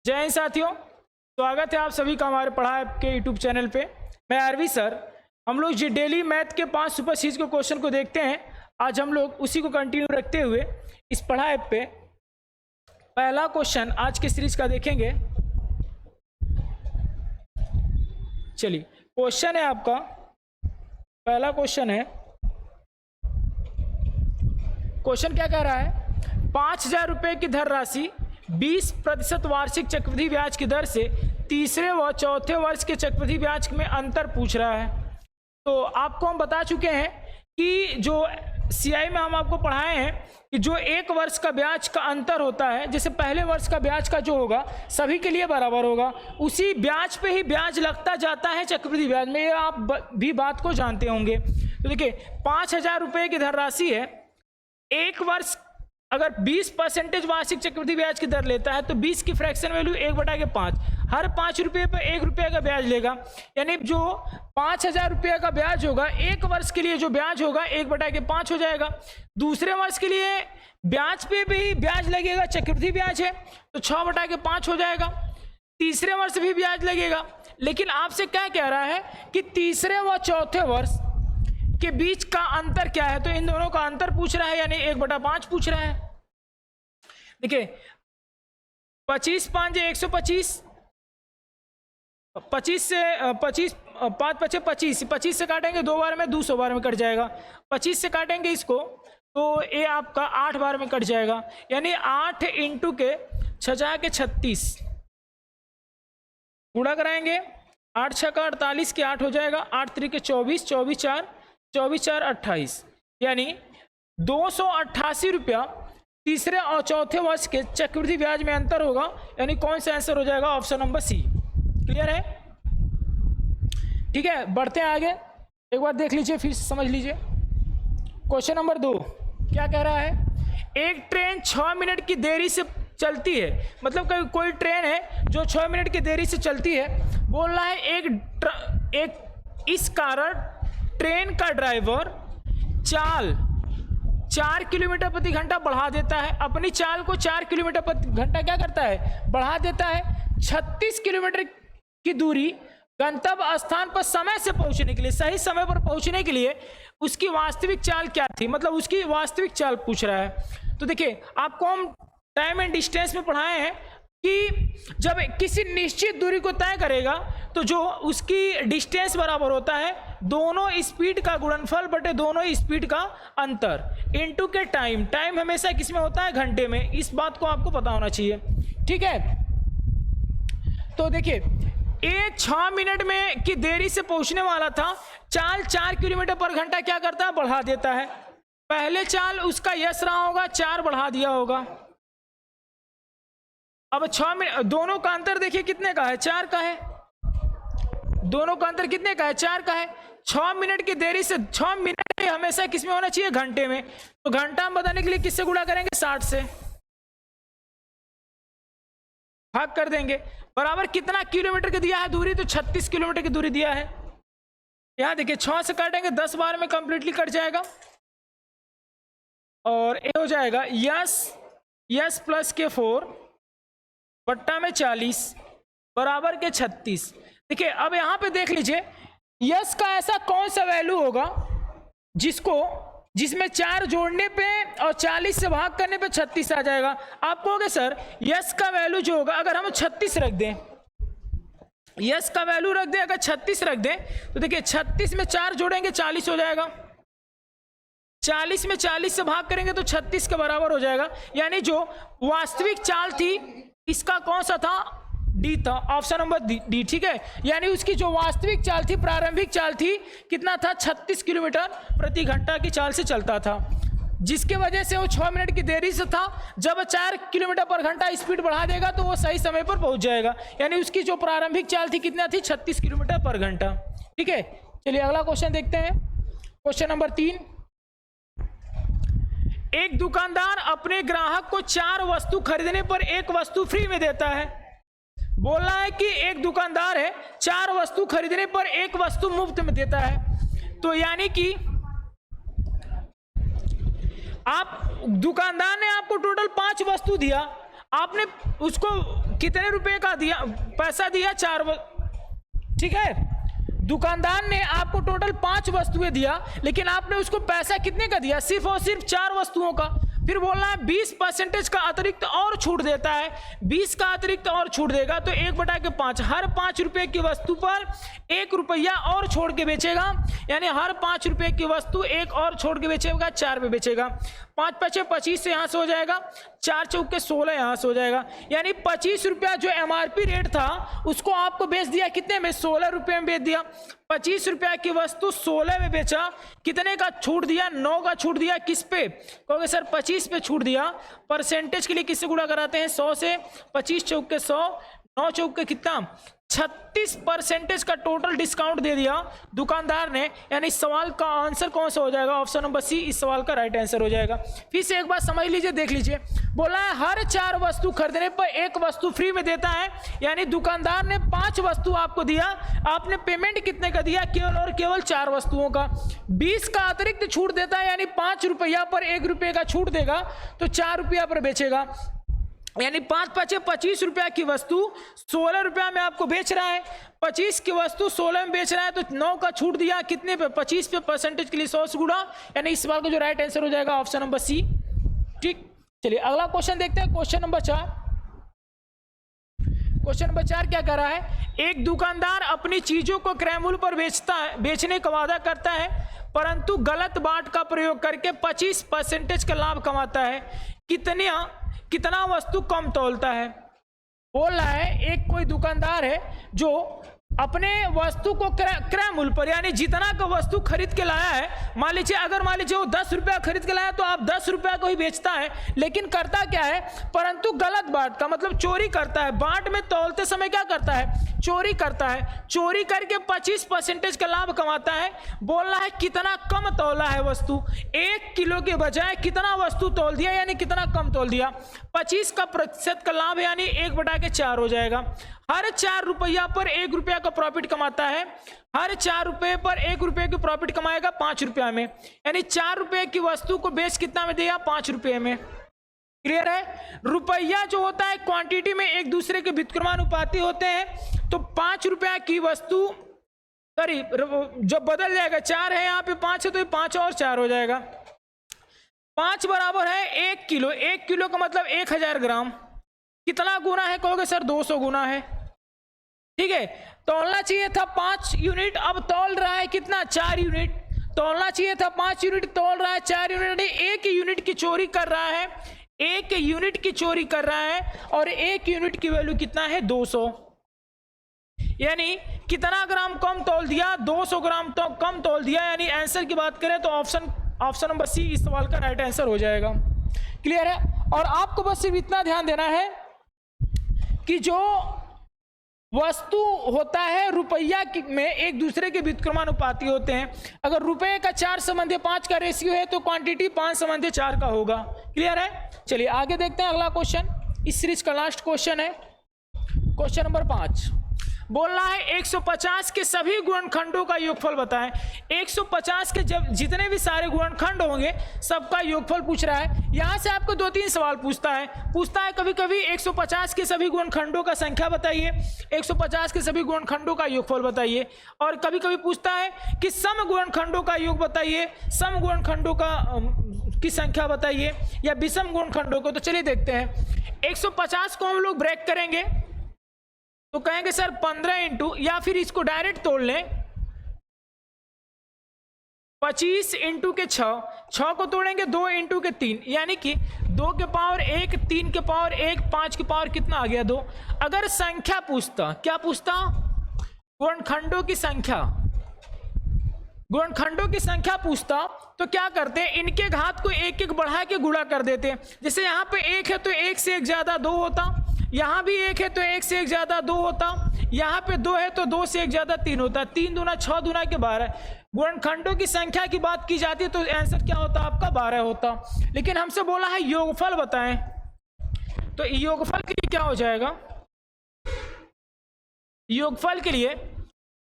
जय हिंद साथियों, स्वागत है आप सभी का हमारे पढ़ाई के यूट्यूब चैनल पे। मैं आरवी सर। हम लोग जो डेली मैथ के 5 सुपर सीरीज के क्वेश्चन को देखते हैं, आज हम लोग उसी को कंटिन्यू रखते हुए इस पढ़ाई पे पहला क्वेश्चन आज के सीरीज का देखेंगे। चलिए, क्वेश्चन है आपका, पहला क्वेश्चन है। क्वेश्चन क्या कह रहा है? 5,000 रुपये की धनराशि 20% वार्षिक चक्रवृद्धि ब्याज की दर से तीसरे व चौथे वर्ष के चक्रवृद्धि ब्याज में अंतर पूछ रहा है। तो आपको हम बता चुके हैं कि जो सीआई में हम आपको पढ़ाए हैं कि जो एक वर्ष का ब्याज का अंतर होता है, जैसे पहले वर्ष का ब्याज का जो होगा सभी के लिए बराबर होगा, उसी ब्याज पे ही ब्याज लगता जाता है चक्रवृद्धि ब्याज में। ये आप भी बात को जानते होंगे। तो देखिए, 5,000 रुपये की धनराशि है, एक वर्ष अगर 20% वार्षिक चक्रवृद्धि ब्याज की दर लेता है तो 20 की फ्रैक्शन वैल्यू 1/5, हर 5 रुपये पर 1 रुपये का ब्याज लेगा। यानी जो 5,000 रुपये का ब्याज होगा, एक वर्ष के लिए जो ब्याज होगा 1/5 हो जाएगा। दूसरे वर्ष के लिए ब्याज पे भी ब्याज लगेगा, चक्रवृद्धि ब्याज है तो 6/5 हो जाएगा। तीसरे वर्ष भी ब्याज लगेगा। लेकिन आपसे क्या कह रहा है कि तीसरे व चौथे वर्ष के बीच का अंतर क्या है, तो इन दोनों का अंतर पूछ रहा है, यानी 1/5 पूछ रहा है। देखिए, 25 5 125, 25 से 25 5 5 25, 25 से काटेंगे 2 बार में, 200 बार में कट जाएगा। 25 से काटेंगे इसको तो ये आपका 8 बार में कट जाएगा। यानी 8 इंटू के 6 के 36 गुणा कराएंगे, 8 6 का 48 के 8 हो जाएगा, 8 3 के 24, 24 4 28, यानी 288 रुपया तीसरे और चौथे वर्ष के चक्रवृद्धि ब्याज में अंतर होगा। यानी कौन सा आंसर हो जाएगा? Option number C. क्लियर है? ठीक है, बढ़ते हैं आगे। एक बार देख लीजिए, फिर समझ लीजिए। क्वेश्चन नंबर 2 क्या कह रहा है? एक ट्रेन 6 मिनट की देरी से चलती है, मतलब कोई ट्रेन है जो 6 मिनट की देरी से चलती है। बोल रहा है इस कारण ट्रेन का ड्राइवर चाल 4 किलोमीटर प्रति घंटा बढ़ा देता है। अपनी चाल को 4 किलोमीटर प्रति घंटा क्या करता है? बढ़ा देता है। 36 किलोमीटर की दूरी गंतव्य स्थान पर समय से पहुंचने के लिए, सही समय पर पहुंचने के लिए उसकी वास्तविक चाल क्या थी, मतलब उसकी वास्तविक चाल पूछ रहा है। तो देखिए, आपको हम टाइम एंड डिस्टेंस में पढ़ाए हैं कि जब किसी निश्चित दूरी को तय करेगा तो जो उसकी डिस्टेंस बराबर होता है दोनों स्पीड का गुणनफल बटे दोनों स्पीड का अंतर इनटू के टाइम। टाइम हमेशा किस में होता है? घंटे में। इस बात को आपको पता होना चाहिए। ठीक है, तो देखिए, ये 6 मिनट में की देरी से पहुंचने वाला था, चाल 4 किलोमीटर पर घंटा क्या करता है? बढ़ा देता है। पहले चाल उसका यश रहा होगा, 4 बढ़ा दिया होगा। अब 6 मिनट, दोनों का अंतर देखिए कितने का है? 4 का है। दोनों का अंतर कितने का है? 4 का है। 6 मिनट की देरी से, 6 मिनट हमेशा किस में होना चाहिए? घंटे में। तो घंटा में बताने के लिए किससे गुणा करेंगे? 60 से भाग कर देंगे। बराबर कितना किलोमीटर की दिया है दूरी? तो 36 किलोमीटर की दूरी दिया है। यहां देखिए, 6 से काटेंगे 10 बार में कंप्लीटली कट जाएगा और ये हो जाएगा यस प्लस के 4 बट्टा में 40 बराबर के 36। देखिए, अब यहां पे देख लीजिए, यस का ऐसा कौन सा वैल्यू होगा जिसमें 4 जोड़ने पे और 40 से भाग करने पे 36 आ जाएगा। आप कहोगे सर यस का वैल्यू जो होगा, अगर हम 36 रख दें, यस का वैल्यू रख दें, अगर 36 रख दें तो देखिए 36 में 4 जोड़ेंगे 40 हो जाएगा, 40 में 40 से भाग करेंगे तो 36 के बराबर हो जाएगा। यानी जो वास्तविक चाल थी इसका कौन सा था? डी था, ऑप्शन नंबर डी। ठीक है, यानी उसकी जो वास्तविक चाल थी, प्रारंभिक चाल थी, कितना था? 36 किलोमीटर प्रति घंटा की चाल से चलता था, जिसके वजह से वो 6 मिनट की देरी से था। जब 4 किलोमीटर पर घंटा स्पीड बढ़ा देगा तो वो सही समय पर पहुंच जाएगा। यानी उसकी जो प्रारंभिक चाल थी कितना थी? 36 किलोमीटर पर घंटा। ठीक है, चलिए अगला क्वेश्चन देखते हैं। क्वेश्चन नंबर 3, एक दुकानदार अपने ग्राहक को 4 वस्तु खरीदने पर 1 वस्तु फ्री में देता है। बोल रहा है कि एक दुकानदार है, 4 वस्तु खरीदने पर 1 वस्तु मुफ्त में देता है। तो यानी कि आप दुकानदार ने आपको टोटल 5 वस्तु दिया, आपने उसको कितने रुपए का दिया, पैसा दिया 4, ठीक है। दुकानदार ने आपको टोटल 5 वस्तुएं दिया, लेकिन आपने उसको पैसा कितने का दिया, सिर्फ और सिर्फ 4 वस्तुओं का। फिर बोलना है 20% का अतिरिक्त और छूट देता है, 20 का अतिरिक्त और छूट देगा तो 1/5, हर 5 रुपए की वस्तु पर 1 रुपया और छोड़ के बेचेगा, यानी हर 5 रुपए की वस्तु 1 और छोड़ के बेचेगा, 4 पे बेचेगा। 5 × 5 = 25 से यहाँ से हो जाएगा, 4 × 4 = 16 यहाँ से हो जाएगा, यानी 25 रुपया जो MRP रेट था उसको आपको बेच दिया कितने में, 16 रुपये में बेच दिया। 25 रुपया की वस्तु 16 में बेचा, कितने का छूट दिया, 9 का छूट दिया। किस पे कहोगे सर, 25 पे छूट दिया। परसेंटेज के लिए किससे गुणा कराते हैं, 100 से। 25 × 4 = 100, 9 × 4 = कितना, 36% का टोटल डिस्काउंट दे दिया दुकानदार ने। यानी सवाल का आंसर कौन सा हो जाएगा, ऑप्शन नंबर सी इस सवाल का राइट आंसर हो जाएगा। फिर से एक बात समझ लीजिए, देख लीजिए, बोला है हर 4 वस्तु खरीदने पर 1 वस्तु फ्री में देता है, यानी दुकानदार ने 5 वस्तु आपको दिया, आपने पेमेंट कितने का दिया, केवल और केवल 4 वस्तुओं का। 20 का अतिरिक्त छूट देता है, यानी 5 रुपया पर 1 रुपये का छूट देगा तो 4 रुपया पर बेचेगा, यानी 5 × 5 = 25 रुपया की वस्तु 16 रुपया में आपको बेच रहा है। 25 की वस्तु 16 में बेच रहा है तो 9 का छूट दिया, कितने पे, 25 पे, परसेंटेज के लिए 100 से गुणा, यानी इस सवाल का जो राइट आंसर हो जाएगा ऑप्शन नंबर सी। ठीक, चलिए अगला क्वेश्चन देखते हैं, क्वेश्चन नंबर 4। क्वेश्चन नंबर 4 क्या कर रहा है, एक दुकानदार अपनी चीजों को क्रय मूल्य पर बेचने का वादा करता है, परंतु गलत बाट का प्रयोग करके 25% का लाभ कमाता है। कितना वस्तु कम तौलता है। बोल रहा है एक कोई दुकानदार है जो अपने वस्तु को क्रय मूल्य पर, यानी जितना का वस्तु खरीद के लाया है, मान लीजिए वो 10 रुपया खरीद के लाया तो आप 10 रुपया को ही बेचता है, लेकिन करता क्या है, परंतु गलत बाट का मतलब चोरी करता है। बाट में तौलते समय क्या करता है, चोरी करता है, चोरी करके 25% का लाभ कमाता है। बोल रहा है कितना कम तौला है वस्तु, 1 किलो के बजाय कितना वस्तु तौल दिया, यानी कितना कम तौल दिया। 25% का लाभ यानी 1/4 हो जाएगा। हर 4 रुपया पर 1 रुपया का प्रॉफिट कमाता है, हर 4 रुपये पर 1 रुपये की प्रॉफिट कमाएगा 5 रुपया में, यानी 4 रुपये की वस्तु को बेच कितना में दिया, 5 रुपये में। क्लियर है। रुपया जो होता है क्वांटिटी में एक दूसरे के व्युत्क्रमानुपाती होते हैं, तो 5 रुपया की वस्तु सॉरी जब बदल जाएगा, 4 है यहाँ पे 5 है तो ये 5 और 4 हो जाएगा। 5 बराबर है 1 किलो, 1 किलो का मतलब 1000 ग्राम। कितना गुना है कहोगे सर, 200 गुना है। ठीक है, तौलना चाहिए था 5 यूनिट, अब तौल रहा है कितना, 4 यूनिट। तौलना चाहिए था 5 यूनिट, तौल रहा है 4 यूनिट, 1 यूनिट की चोरी कर रहा है, 1 यूनिट की चोरी कर रहा है, और 1 यूनिट की वैल्यू कितना है, 200। यानी कितना ग्राम कम तौल दिया, 200 ग्राम तो कम तौल दिया, यानी आंसर की बात करें तो ऑप्शन नंबर सी इस सवाल का राइट आंसर हो जाएगा। क्लियर है। और आपको बस सिर्फ इतना ध्यान देना है कि जो वस्तु होता है रुपया में एक दूसरे के व्युत्क्रमानुपाती होते हैं। अगर रुपये का 4:5 का रेशियो है तो क्वांटिटी 5:4 का होगा। क्लियर है। चलिए आगे देखते हैं अगला क्वेश्चन, इस सीरीज का लास्ट क्वेश्चन है, क्वेश्चन नंबर 5। बोल रहा है 150 के सभी गुणनखंडों का योगफल बताएं। 150 के जब जितने भी सारे गुणनखंड होंगे सबका योगफल पूछ रहा है। यहां से आपको 2-3 सवाल पूछता है कभी कभी 150 के सभी गुणनखंडों का संख्या बताइए, 150 के सभी गुणनखंडों का योगफल बताइए, और कभी कभी पूछता है कि सम गुणनखंडों का योग बताइए, सम गुणनखंडों का की संख्या बताइए, या विषम गुणनखंडों को। तो चलिए देखते हैं 150 को हम लोग ब्रेक करेंगे तो कहेंगे सर 15 इंटू, या फिर इसको डायरेक्ट तोड़ लें 25 इंटू के 6 को तोड़ेंगे 2 इंटू के 3, यानी कि 2 के पावर 1, 3 के पावर 1, 5 के पावर कितना आ गया 2। अगर संख्या पूछता, क्या पूछता, गुणनखंडों की संख्या, गुणनखंडों की संख्या पूछता तो क्या करते हैं, इनके घात को 1-1 बढ़ा के गुणा कर देते हैं। जैसे यहाँ पे 1 है तो 1 से 1 ज्यादा 2 होता, यहाँ भी 1 है तो 1 से 1 ज्यादा 2 होता, यहाँ पे 2 है तो 2 से 1 ज्यादा 3 होता, 3 दूना 6 दूना के 12। गुणनखंडों की संख्या की बात की जाती है तो आंसर क्या होता आपका 12 होता। लेकिन हमसे बोला है योगफल बताएं, तो योगफल के लिए क्या हो जाएगा, योगफल के लिए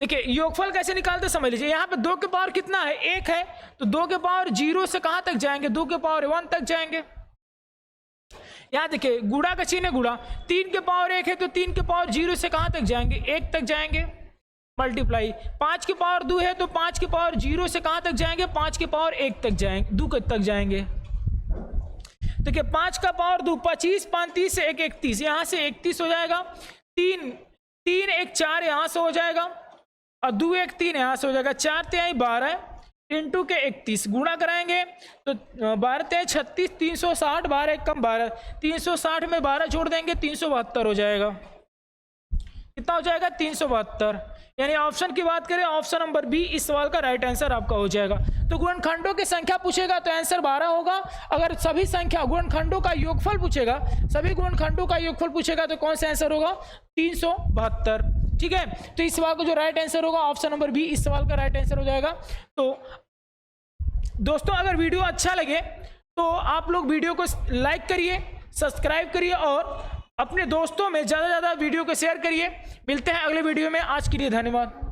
देखिए योगफल कैसे निकालते समझ लीजिए। यहाँ पे 2 के पावर कितना है, 1 है, तो 2 के पावर 0 से कहां तक जाएंगे, 2 के पावर 1 तक जाएंगे। यहाँ देखिए गुणा का चिन्ह है गुणा, 3 के पावर 1 है तो 3 के पावर 0 से कहाँ तक जाएंगे, 1 तक जाएंगे, मल्टीप्लाई 5 की पावर 2 है तो 5 की पावर 0 से कहाँ तक जाएंगे, 5 की पावर 1 तक जाएंगे, 2 तक जाएंगे। देखिए 5 का पावर 2 25, 5 30 से 1 31, यहाँ से 31 हो जाएगा, 3 3 1 4 यहाँ से हो जाएगा और 2 1 3 यहाँ से हो जाएगा, 4 3 12 इंटू के 31 गुणा कराएंगे तो 12 3 36, 360, 12 1 कम 12, 360 में 12 जोड़ देंगे 372 हो जाएगा। कितना हो जाएगा, 372। यानी ऑप्शन की बात करें ऑप्शन नंबर बी इस सवाल का राइट आंसर आपका हो जाएगा। तो गुणनखंडों की संख्या पूछेगा तो आंसर 12 होगा। अगर सभी संख्या गुणनखंडों का योगफल पूछेगा, सभी गुणनखंडों का योगफल पूछेगा तो कौन सा आंसर होगा, 372। ठीक है, तो इस सवाल का जो राइट आंसर होगा ऑप्शन नंबर बी इस सवाल का राइट आंसर हो जाएगा। तो दोस्तों अगर वीडियो अच्छा लगे तो आप लोग वीडियो को लाइक करिए, सब्सक्राइब करिए और अपने दोस्तों में ज़्यादा से ज़्यादा वीडियो को शेयर करिए। मिलते हैं अगले वीडियो में, आज के लिए धन्यवाद।